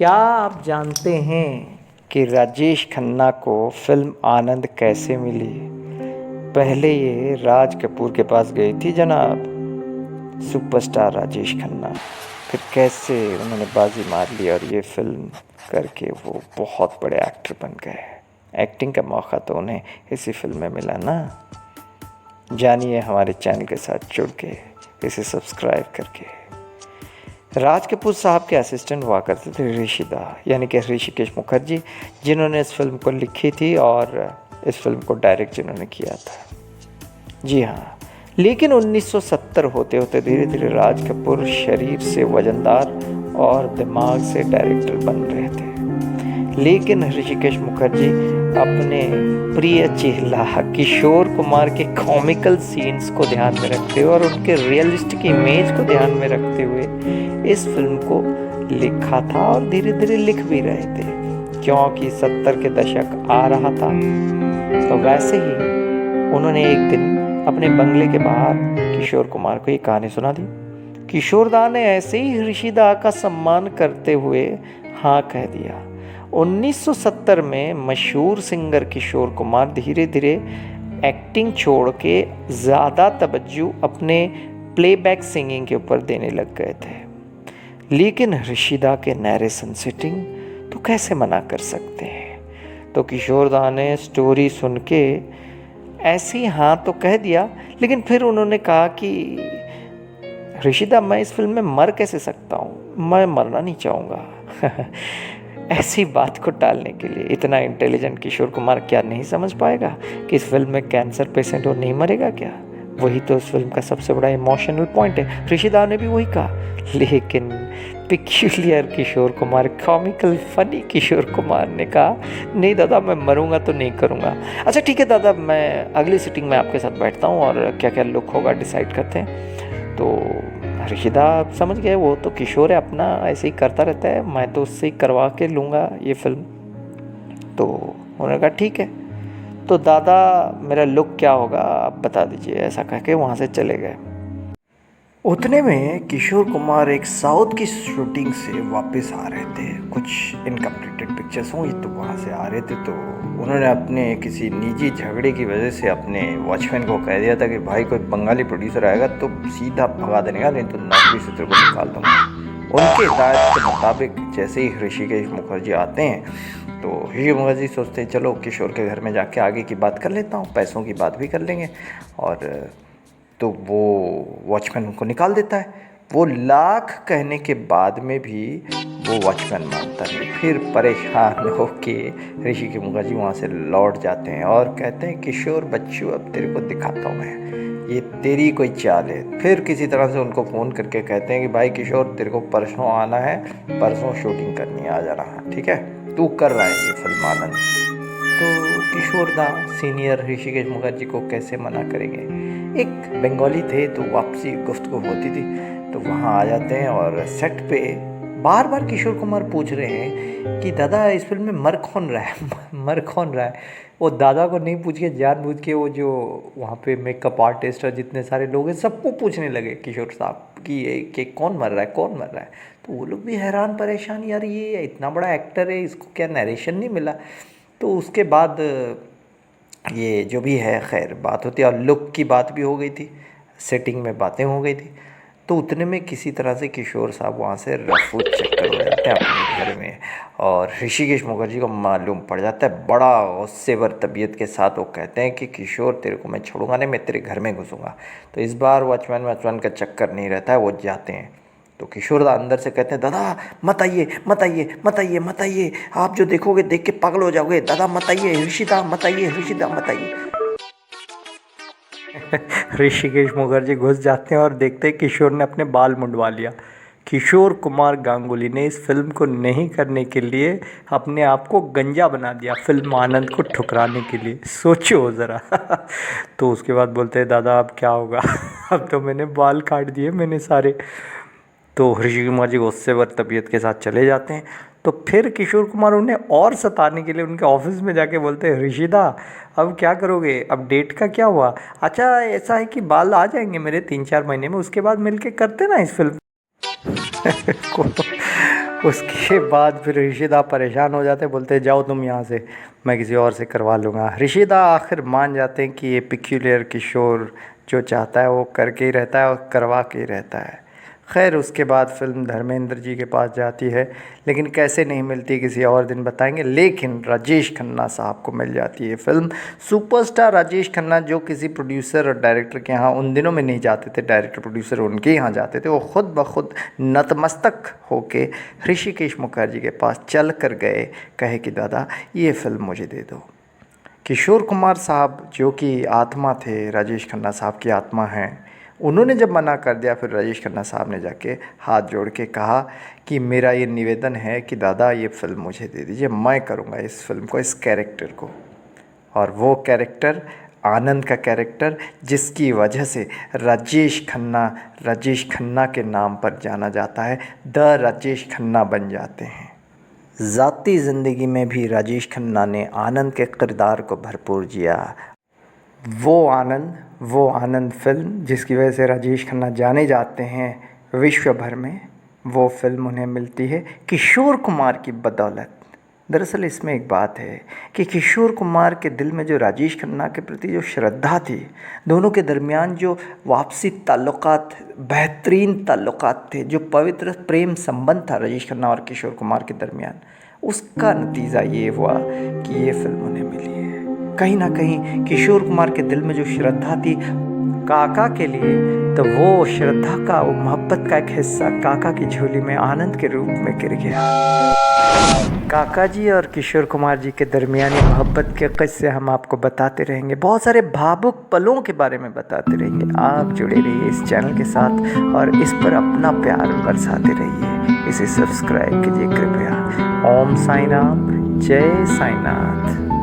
क्या आप जानते हैं कि राजेश खन्ना को फिल्म आनंद कैसे मिली? पहले ये राज कपूर के पास गई थी जनाब, सुपरस्टार राजेश खन्ना। फिर कैसे उन्होंने बाजी मार ली और ये फिल्म करके वो बहुत बड़े एक्टर बन गए। एक्टिंग का मौका तो उन्हें इसी फिल्म में मिला ना। जानिए हमारे चैनल के साथ जुड़ के, इसे सब्सक्राइब करके। राज कपूर साहब के असिस्टेंट हुआ करते थे ऋषिदा, यानी कि ऋषिकेश मुखर्जी, जिन्होंने इस फिल्म को लिखी थी और इस फिल्म को डायरेक्ट जिन्होंने किया था। जी हाँ, लेकिन 1970 होते होते धीरे धीरे राज कपूर शरीर से वजनदार और दिमाग से डायरेक्टर बन रहे थे। लेकिन ऋषिकेश मुखर्जी अपने प्रिय चेहला किशोर कुमार के कॉमिकल सीन्स को ध्यान में रखते हुए और उनके रियलिस्टिक इमेज को ध्यान में रखते हुए इस फिल्म को लिखा था और धीरे धीरे लिख भी रहे थे, क्योंकि 70 के दशक आ रहा था। तो वैसे ही उन्होंने एक दिन अपने बंगले के बाहर किशोर कुमार को ये कहानी सुना दी। किशोर दा ने ऐसे ही ऋषिदा का सम्मान करते हुए हाँ कह दिया। 1970 में मशहूर सिंगर किशोर कुमार धीरे धीरे एक्टिंग छोड़ के ज़्यादा तवज्जो अपने प्लेबैक सिंगिंग के ऊपर देने लग गए थे। लेकिन ऋषिदा के नैरेशन सेटिंग तो कैसे मना कर सकते हैं। तो किशोर दा ने स्टोरी सुन के ऐसे ही हाँ तो कह दिया, लेकिन फिर उन्होंने कहा कि ऋषिदा, मैं इस फिल्म में मर कैसे सकता हूँ, मैं मरना नहीं चाहूँगा। ऐसी बात को टालने के लिए इतना इंटेलिजेंट किशोर कुमार क्या नहीं समझ पाएगा कि इस फिल्म में कैंसर पेशेंट वो नहीं मरेगा क्या? वही तो इस फिल्म का सबसे बड़ा इमोशनल पॉइंट है। ऋषिदा ने भी वही कहा, लेकिन peculiar Kishore Kumar, comical funny Kishore Kumar ने कहा, नहीं दादा, मैं मरूंगा तो नहीं करूंगा। अच्छा ठीक है दादा, मैं अगली सिटिंग में आपके साथ बैठता हूँ और क्या क्या लुक होगा डिसाइड करते हैं। तो ऋषिदा समझ गए, वो तो किशोर है अपना, ऐसे ही करता रहता है, मैं तो उससे ही करवा के लूँगा ये फिल्म। तो उन्होंने कहा ठीक है, तो दादा मेरा लुक क्या होगा आप बता दीजिए, ऐसा कह के वहाँ से चले गए। उतने में किशोर कुमार एक साउथ की शूटिंग से वापस आ रहे थे। कुछ इनकम्प्लीटेड पिक्चर्स हुई तो वहाँ से आ रहे थे, तो उन्होंने अपने किसी निजी झगड़े की वजह से अपने वॉचमैन को कह दिया था कि भाई कोई बंगाली प्रोड्यूसर आएगा तो सीधा भगा देने का, नहीं तो नौकरी से तेरे को निकाल दूँगा। उनके हिदायत के मुताबिक जैसे ही ऋषिकेश मुखर्जी आते हैं तो ऋषि मुखर्जी सोचते हैं चलो किशोर के घर में जाके आगे की बात कर लेता हूँ, पैसों की बात भी कर लेंगे। और तो वो वॉचमैन उनको निकाल देता है। वो लाख कहने के बाद में भी वो वॉचमैन मानता नहीं। फिर परेशान होके ऋषिकेश मुखर्जी वहाँ से लौट जाते हैं और कहते हैं किशोर बच्चू, अब तेरे को दिखाता हूँ मैं, ये तेरी कोई चाल है। फिर किसी तरह से उनको फ़ोन करके कहते हैं कि भाई किशोर, तेरे को परसों आना है, परसों शूटिंग करनी है, आ जाना है, ठीक है, तू कर रहा है ये फिल्म आनंद। तो किशोर दा सीनियर ऋषिकेश मुखर्जी को कैसे मना करेंगे। एक बंगाली थे तो वापसी गुफ्तगू होती थी, तो वहाँ आ जाते हैं और सेट पे बार बार किशोर कुमार पूछ रहे हैं कि दादा इस फिल्म में मर कौन रहा है, मर कौन रहा है। वो दादा को नहीं पूछ के जानबूझ के वो जो वहाँ पे मेकअप आर्टिस्ट और जितने सारे लोग हैं सबको पूछने लगे किशोर साहब कि कौन मर रहा है, कौन मर रहा है। तो वो लोग भी हैरान परेशान, यार ये इतना बड़ा एक्टर है, इसको क्या नरेशन नहीं मिला। तो उसके बाद ये जो भी है खैर बात होती है, और लुक की बात भी हो गई थी, सेटिंग में बातें हो गई थी। तो उतने में किसी तरह से किशोर साहब वहाँ से रफू चक्कर हो जाते हैं अपने घर में, और ऋषिकेश मुखर्जी को मालूम पड़ जाता है। बड़ा गुस्सेवर तबीयत के साथ वो कहते हैं कि किशोर, तेरे को मैं छोड़ूंगा नहीं, मैं तेरे घर में घुसूँगा। तो इस बार वॉचमैन का चक्कर नहीं रहता है, वो जाते हैं। तो किशोर दा अंदर से कहते हैं, दादा मत आइए, मत आइए, मत आइए, मत आइए, आप जो देखोगे देख के पागल हो जाओगे, दादा मत आइए, ऋषिदा मत आइए, ऋषिदा मत आइए। ऋषिकेश मुखर्जी घुस जाते हैं और देखते हैं किशोर ने अपने बाल मुंडवा लिया। किशोर कुमार गांगुली ने इस फिल्म को नहीं करने के लिए अपने आप को गंजा बना दिया फिल्म आनंद को ठुकराने के लिए, सोचो ज़रा। तो उसके बाद बोलते हैं, दादा अब क्या होगा, अब तो मैंने बाल काट दिए मैंने सारे। तो ऋषिकेश मुखर्जी गुस्से व तबीयत के साथ चले जाते हैं। तो फिर किशोर कुमार उन्हें और सताने के लिए उनके ऑफिस में जाके बोलते हैं, ऋषिदा अब क्या करोगे, अब डेट का क्या हुआ। अच्छा ऐसा है कि बाल आ जाएंगे मेरे 3-4 महीने में, उसके बाद मिलके करते ना इस फिल्म को। उसके बाद फिर ऋषिदा परेशान हो जाते, बोलते जाओ तुम यहाँ से, मैं किसी और से करवा लूँगा। ऋषिदा आखिर मान जाते हैं कि ये पिक्यूलियर किशोर जो चाहता है वो करके ही रहता है और करवा के ही रहता है। खैर उसके बाद फिल्म धर्मेंद्र जी के पास जाती है, लेकिन कैसे नहीं मिलती किसी और दिन बताएंगे। लेकिन राजेश खन्ना साहब को मिल जाती है फिल्म। सुपरस्टार राजेश खन्ना जो किसी प्रोड्यूसर और डायरेक्टर के यहाँ उन दिनों में नहीं जाते थे, डायरेक्टर प्रोड्यूसर उनके यहाँ जाते थे, वो खुद ब खुद नतमस्तक होके ऋषिकेश मुखर्जी के पास चल कर गए, कहे कि दादा ये फिल्म मुझे दे दो। किशोर कुमार साहब जो कि आत्मा थे, राजेश खन्ना साहब की आत्मा हैं, उन्होंने जब मना कर दिया, फिर राजेश खन्ना साहब ने जाके हाथ जोड़ के कहा कि मेरा ये निवेदन है कि दादा ये फ़िल्म मुझे दे दीजिए, मैं करूँगा इस फिल्म को, इस कैरेक्टर को। और वो कैरेक्टर आनंद का कैरेक्टर, जिसकी वजह से राजेश खन्ना के नाम पर जाना जाता है, द राजेश खन्ना बन जाते हैं। ज़ाती ज़िंदगी में भी राजेश खन्ना ने आनंद के किरदार को भरपूर जिया। वो आनंद फिल्म जिसकी वजह से राजेश खन्ना जाने जाते हैं विश्व भर में, वो फिल्म उन्हें मिलती है किशोर कुमार की बदौलत। दरअसल इसमें एक बात है कि किशोर कुमार के दिल में जो राजेश खन्ना के प्रति जो श्रद्धा थी, दोनों के दरमियान जो वापसी ताल्लुकात, बेहतरीन ताल्लुकात थे, जो पवित्र प्रेम संबंध था राजेश खन्ना और किशोर कुमार के दरमियान, उसका नतीजा ये हुआ कि ये फिल्म उन्हें मिली है। कहीं ना कहीं किशोर कुमार के दिल में जो श्रद्धा थी काका के लिए, तो वो श्रद्धा का, वो मोहब्बत का एक हिस्सा काका की झोली में आनंद के रूप में गिर गया। काका जी और किशोर कुमार जी के दरमियानी मोहब्बत के किस्से हम आपको बताते रहेंगे, बहुत सारे भावुक पलों के बारे में बताते रहेंगे। आप जुड़े रहिए इस चैनल के साथ और इस पर अपना प्यार बरसाते रहिए। इसे सब्सक्राइब कीजिए कृपया। ओम साई राम, जय साईनाथ।